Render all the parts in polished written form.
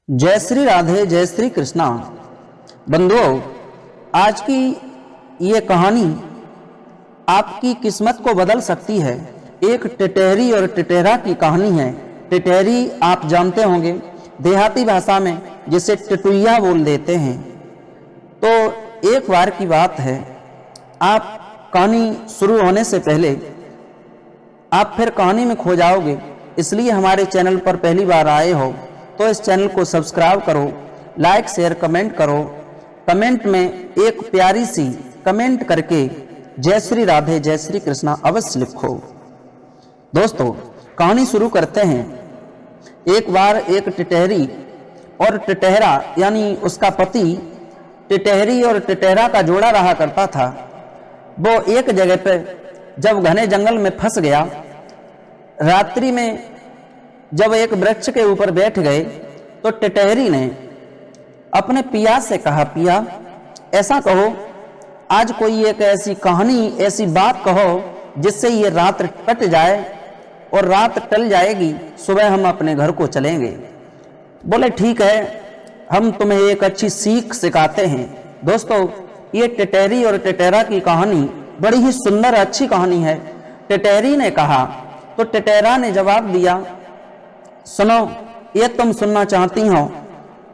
जय श्री राधे, जय श्री कृष्णा। बंधुओं, आज की ये कहानी आपकी किस्मत को बदल सकती है। एक टिटहरी और टिटेरा की कहानी है। टिटहरी आप जानते होंगे, देहाती भाषा में जिसे टिटुइया बोल देते हैं। तो एक बार की बात है, आप कहानी शुरू होने से पहले आप फिर कहानी में खो जाओगे। इसलिए हमारे चैनल पर पहली बार आए हो तो इस चैनल को सब्सक्राइब करो, लाइक शेयर कमेंट करो। कमेंट में एक प्यारी सी कमेंट करके जय श्री राधे, जय श्री कृष्णा अवश्य लिखो। दोस्तों, कहानी शुरू करते हैं। एक बार एक टिटहरी और टिटेरा यानी उसका पति, टिटहरी और टिटेरा का जोड़ा रहा करता था। वो एक जगह पे जब घने जंगल में फंस गया, रात्रि में जब एक वृक्ष के ऊपर बैठ गए तो टिटहरी ने अपने पिया से कहा, पिया ऐसा कहो, आज कोई एक ऐसी कहानी, ऐसी बात कहो जिससे ये रात कट जाए और रात टल जाएगी, सुबह हम अपने घर को चलेंगे। बोले ठीक है, हम तुम्हें एक अच्छी सीख सिखाते हैं। दोस्तों, ये टिटहरी और टिटेरा की कहानी बड़ी ही सुंदर अच्छी कहानी है। टिटहरी ने कहा तो टिटेरा ने जवाब दिया, सुनो, ये तुम सुनना चाहती हो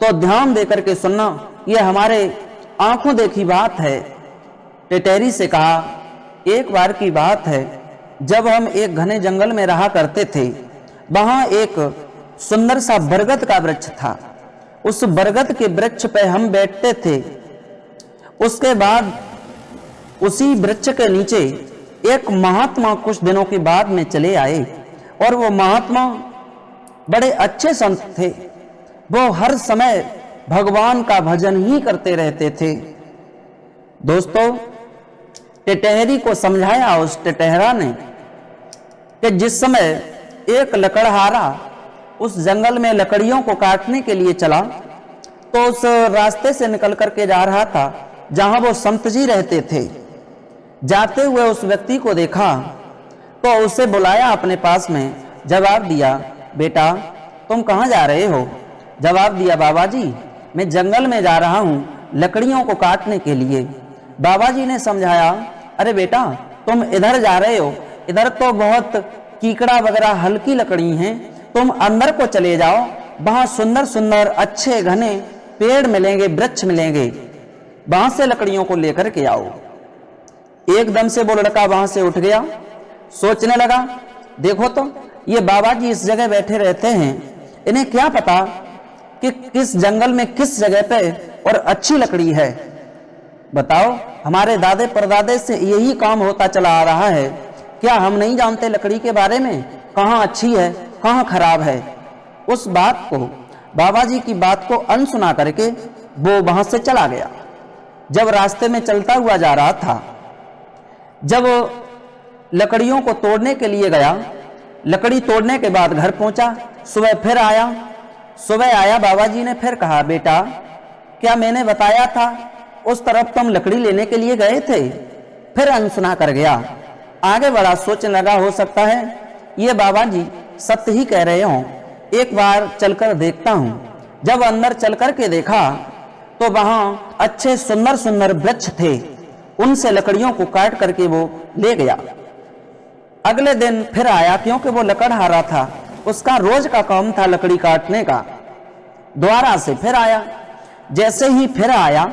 तो ध्यान देकर के सुनना, ये हमारे आंखों देखी बात है। टिटहरी से कहा, एक बार की बात है, जब हम एक घने जंगल में रहा करते थे, वहां एक सुंदर सा बरगद का वृक्ष था। उस बरगद के वृक्ष पे हम बैठते थे। उसके बाद उसी वृक्ष के नीचे एक महात्मा कुछ दिनों के बाद में चले आए और वो महात्मा बड़े अच्छे संत थे। वो हर समय भगवान का भजन ही करते रहते थे। दोस्तों, टिटहरी को समझाया उस टिटेरा ने कि जिस समय एक लकड़हारा उस जंगल में लकड़ियों को काटने के लिए चला तो उस रास्ते से निकल करके जा रहा था जहां वो संत जी रहते थे। जाते हुए उस व्यक्ति को देखा तो उसे बुलाया अपने पास में। जवाब दिया, बेटा तुम कहाँ जा रहे हो? जवाब दिया, बाबा जी मैं जंगल में जा रहा हूँ लकड़ियों को काटने के लिए। बाबा जी ने समझाया, अरे बेटा तुम इधर जा रहे हो, इधर तो बहुत कीकड़ा वगैरह हल्की लकड़ी हैं, तुम अंदर को चले जाओ, वहां सुंदर सुंदर अच्छे घने पेड़ मिलेंगे, वृक्ष मिलेंगे, वहां से लकड़ियों को लेकर के आओ। एकदम से वो लड़का वहां से उठ गया। सोचने लगा, देखो तो ये बाबा जी इस जगह बैठे रहते हैं, इन्हें क्या पता कि किस जंगल में किस जगह पे और अच्छी लकड़ी है। बताओ, हमारे दादे परदादे से यही काम होता चला आ रहा है, क्या हम नहीं जानते लकड़ी के बारे में, कहाँ अच्छी है कहाँ खराब है? उस बात को, बाबा जी की बात को अनसुना करके वो वहां से चला गया। जब रास्ते में चलता हुआ जा रहा था, जब लकड़ियों को तोड़ने के लिए गया, लकड़ी तोड़ने के बाद घर पहुंचा, सुबह फिर आया। सुबह आया, बाबा जी ने फिर कहा, बेटा क्या मैंने बताया था उस तरफ तुम लकड़ी लेने के लिए गए थे? फिर अनसुना कर गया। आगे बढ़ा, सोचने लगा हो सकता है ये बाबा जी सत्य ही कह रहे हों, एक बार चलकर देखता हूं। जब अंदर चलकर के देखा तो वहां अच्छे सुंदर सुंदर वृक्ष थे, उनसे लकड़ियों को काट करके वो ले गया। अगले दिन फिर आया, क्योंकि वो लकड़हारा था, उसका रोज का काम था लकड़ी काटने का। दोबारा से फिर आया। जैसे ही फिर आया,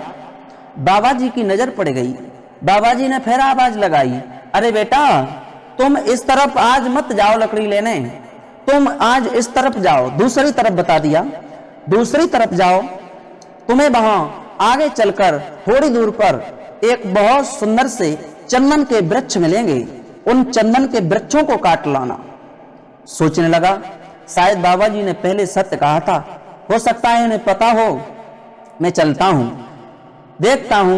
बाबा जी की नजर पड़ गई। बाबा जी ने फिर आवाज लगाई, अरे बेटा तुम इस तरफ आज मत जाओ लकड़ी लेने, तुम आज इस तरफ जाओ। दूसरी तरफ बता दिया, दूसरी तरफ जाओ, तुम्हें वहां आगे चलकर थोड़ी दूर पर एक बहुत सुंदर से चंदन के वृक्ष मिलेंगे, उन चंदन के वृक्षों को काट लाना। सोचने लगा, शायद बाबा जी ने पहले सत्य कहा था, हो सकता है इन्हें पता हो। मैं चलता हूं, देखता हूं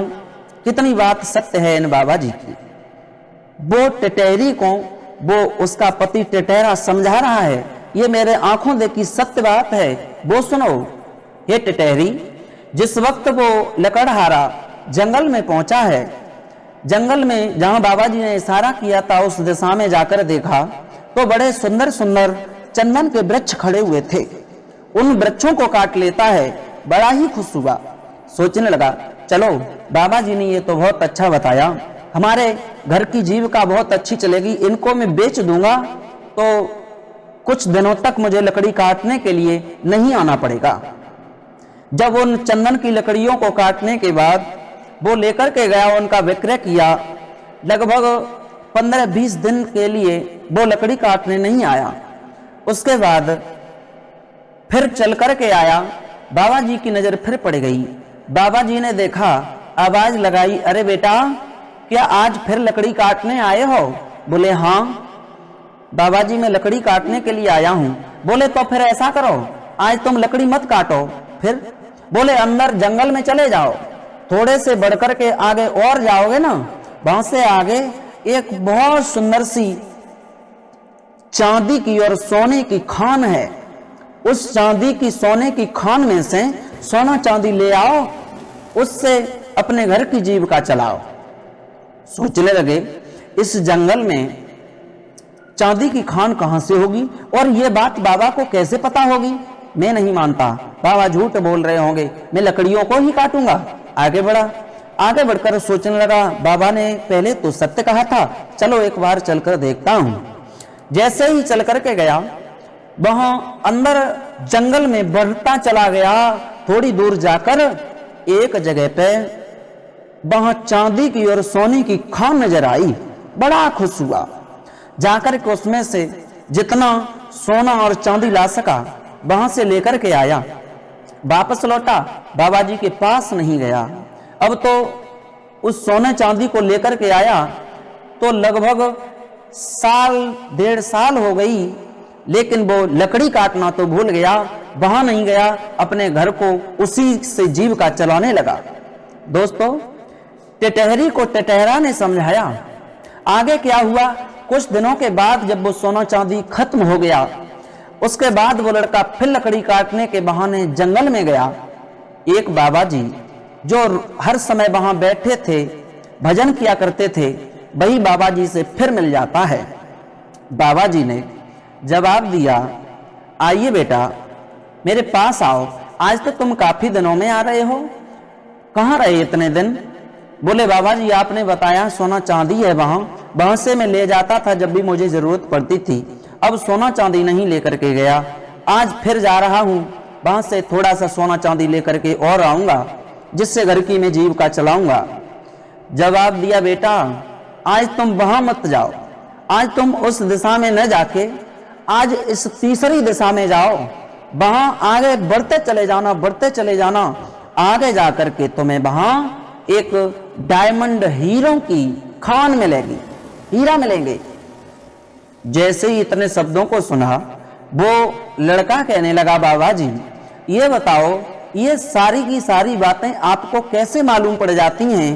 कितनी बात सत्य है इन बाबा जी की। वो टिटहरी को वो उसका पति टिटेरा समझा रहा है, ये मेरे आंखों देखी सत्य बात है, वो सुनो। हे टिटहरी, जिस वक्त वो लकड़हारा जंगल में पहुंचा है, जंगल में जहां बाबा जी ने इशारा किया था उस दिशा में जाकर देखा तो बड़े सुंदर सुंदर चंदन के वृक्ष खड़े हुए थे। उन वृक्षों को काट लेता है। बड़ा ही खुश हुआ, सोचने लगा चलो बाबा जी ने ये तो बहुत अच्छा बताया, हमारे घर की जीविका बहुत अच्छी चलेगी, इनको मैं बेच दूंगा तो कुछ दिनों तक मुझे लकड़ी काटने के लिए नहीं आना पड़ेगा। जब उन चंदन की लकड़ियों को काटने के बाद वो लेकर के गया, उनका विक्रय किया। लगभग 15-20 दिन के लिए वो लकड़ी काटने नहीं आया। उसके बाद फिर चल कर के आया, बाबा जी की नजर फिर पड़ गई। बाबा जी ने देखा, आवाज लगाई, अरे बेटा क्या आज फिर लकड़ी काटने आए हो? बोले हाँ बाबा जी मैं लकड़ी काटने के लिए आया हूं। बोले तो फिर ऐसा करो, आज तुम लकड़ी मत काटो। फिर बोले अंदर जंगल में चले जाओ, थोड़े से बढ़कर के आगे और जाओगे ना, वहां से आगे एक बहुत सुंदर सी चांदी की और सोने की खान है। उस चांदी की सोने की खान में से सोना चांदी ले आओ, उससे अपने घर की जीविका चलाओ। सोचने लगे इस जंगल में चांदी की खान कहां से होगी और ये बात बाबा को कैसे पता होगी? मैं नहीं मानता, बाबा झूठ बोल रहे होंगे, मैं लकड़ियों को ही काटूंगा। आगे बढ़ा, आगे बढ़कर सोचने लगा बाबा ने पहले तो सत्य कहा था, चलो एक बार चलकर देखता हूं। जैसे ही चल करके गया, वहां अंदर जंगल में बढ़ता चला गया। थोड़ी दूर जाकर एक जगह पे वहां चांदी की और सोने की खान नजर आई। बड़ा खुश हुआ, जाकर के उसमें से जितना सोना और चांदी ला सका वहां से लेकर के आया। वापस लौटा, बाबा जी के पास नहीं गया। अब तो उस सोने चांदी को लेकर के आया तो लगभग 1.5 साल हो गई, लेकिन वो लकड़ी काटना तो भूल गया, वहां नहीं गया, अपने घर को उसी से जीविका चलाने लगा। दोस्तों, टिटहरी को टिटहरा ने समझाया। आगे क्या हुआ, कुछ दिनों के बाद जब वो सोना चांदी खत्म हो गया, उसके बाद वो लड़का फिर लकड़ी काटने के बहाने जंगल में गया। एक बाबा जी जो हर समय वहां बैठे थे, भजन किया करते थे, वही बाबा जी से फिर मिल जाता है। बाबा जी ने जवाब दिया, आइए बेटा मेरे पास आओ, आज तो तुम काफी दिनों में आ रहे हो, कहाँ रहे इतने दिन? बोले बाबा जी आपने बताया सोना चांदी है वहां से मैं ले जाता था जब भी मुझे जरूरत पड़ती थी। अब सोना चांदी नहीं लेकर के गया, आज फिर जा रहा हूं, वहां से थोड़ा सा सोना चांदी लेकर के और आऊंगा, जिससे घर की मैं जीविका चलाऊंगा। जवाब दिया, बेटा आज तुम वहां मत जाओ, आज तुम उस दिशा में न जाके आज इस तीसरी दिशा में जाओ, वहां आगे बढ़ते चले जाना, बढ़ते चले जाना। आगे जाकर के तुम्हें वहां एक डायमंड हीरों की खान मिलेगी, हीरा मिलेंगे। जैसे ही इतने शब्दों को सुना, वो लड़का कहने लगा, बाबा जी ये बताओ ये सारी की सारी बातें आपको कैसे मालूम पड़ जाती हैं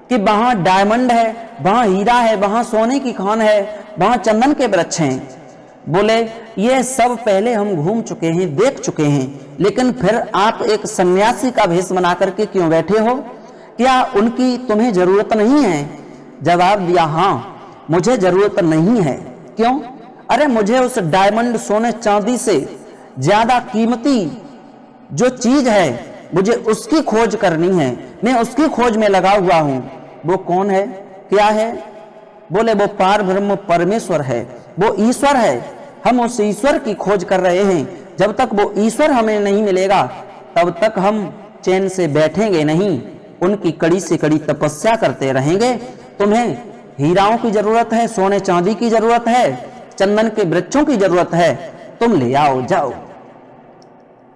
कि वहां डायमंड है, वहां हीरा है, वहां सोने की खान है, वहां चंदन के वृक्ष हैं? बोले ये सब पहले हम घूम चुके हैं, देख चुके हैं, लेकिन फिर आप एक सन्यासी का भेष बना करके क्यों बैठे हो? क्या उनकी तुम्हें जरूरत नहीं है? जवाब दिया, हाँ मुझे जरूरत नहीं है। क्यों? अरे मुझे उस डायमंड सोने चांदी से ज्यादा कीमती जो चीज है मुझे उसकी खोज करनी है, मैं उसकी खोज में लगा हुआ हूं। वो कौन है, क्या है? बोले वो पार ब्रह्म परमेश्वर है, वो ईश्वर है, हम उस ईश्वर की खोज कर रहे हैं। जब तक वो ईश्वर हमें नहीं मिलेगा तब तक हम चैन से बैठेंगे नहीं, उनकी कड़ी से कड़ी तपस्या करते रहेंगे। तुम्हें हीराओं की जरूरत है, सोने चांदी की जरूरत है, चंदन के वृक्षों की जरूरत है, तुम ले आओ, जाओ।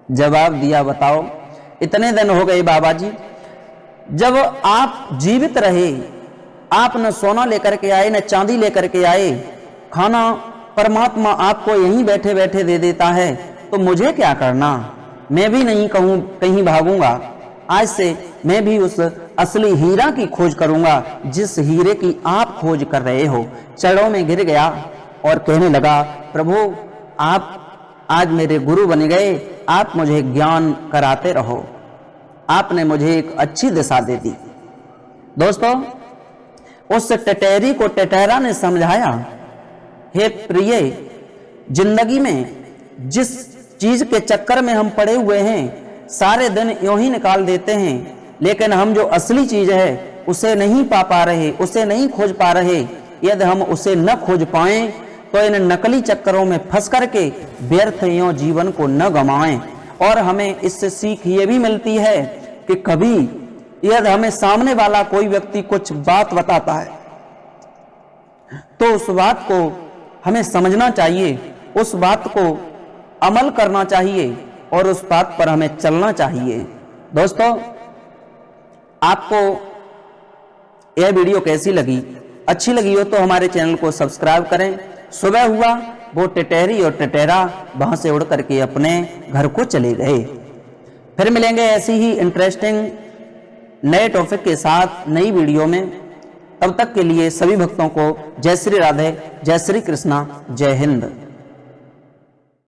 जवाब दिया, बताओ इतने दिन हो गए बाबा जी, जब आप जीवित रहे आप न सोना लेकर के आए न चांदी लेकर के आए, खाना परमात्मा आपको यहीं बैठे बैठे दे देता है, तो मुझे क्या करना? मैं भी नहीं कहूं कहीं भागूंगा, आज से मैं भी उस असली हीरा की खोज करूंगा जिस हीरे की आप खोज कर रहे हो। चरणों में गिर गया और कहने लगा, प्रभु आप आज मेरे गुरु बन गए, आप मुझे ज्ञान कराते रहो, आपने मुझे एक अच्छी दिशा दे दी। दोस्तों, उस टिटहरी को टिटहरा ने समझाया, हे प्रिय, जिंदगी में जिस चीज के चक्कर में हम पड़े हुए हैं, सारे दिन यूं ही निकाल देते हैं, लेकिन हम जो असली चीज है उसे नहीं पा रहे, उसे नहीं खोज पा रहे। यदि हम उसे न खोज पाएं तो इन नकली चक्करों में फंस करके व्यर्थ यूं जीवन को न गंवाएं। और हमें इससे सीख ये भी मिलती है कि कभी यदि हमें सामने वाला कोई व्यक्ति कुछ बात बताता है तो उस बात को हमें समझना चाहिए, उस बात को अमल करना चाहिए और उस बात पर हमें चलना चाहिए। दोस्तों, आपको यह वीडियो कैसी लगी? अच्छी लगी हो तो हमारे चैनल को सब्सक्राइब करें। सुबह हुआ वो टिटहरी और टिटेरा वहां से उड़ करके अपने घर को चले गए। फिर मिलेंगे ऐसी ही इंटरेस्टिंग नए टॉपिक के साथ नई वीडियो में। तब तक के लिए सभी भक्तों को जय श्री राधे, जय श्री कृष्णा, जय हिंद।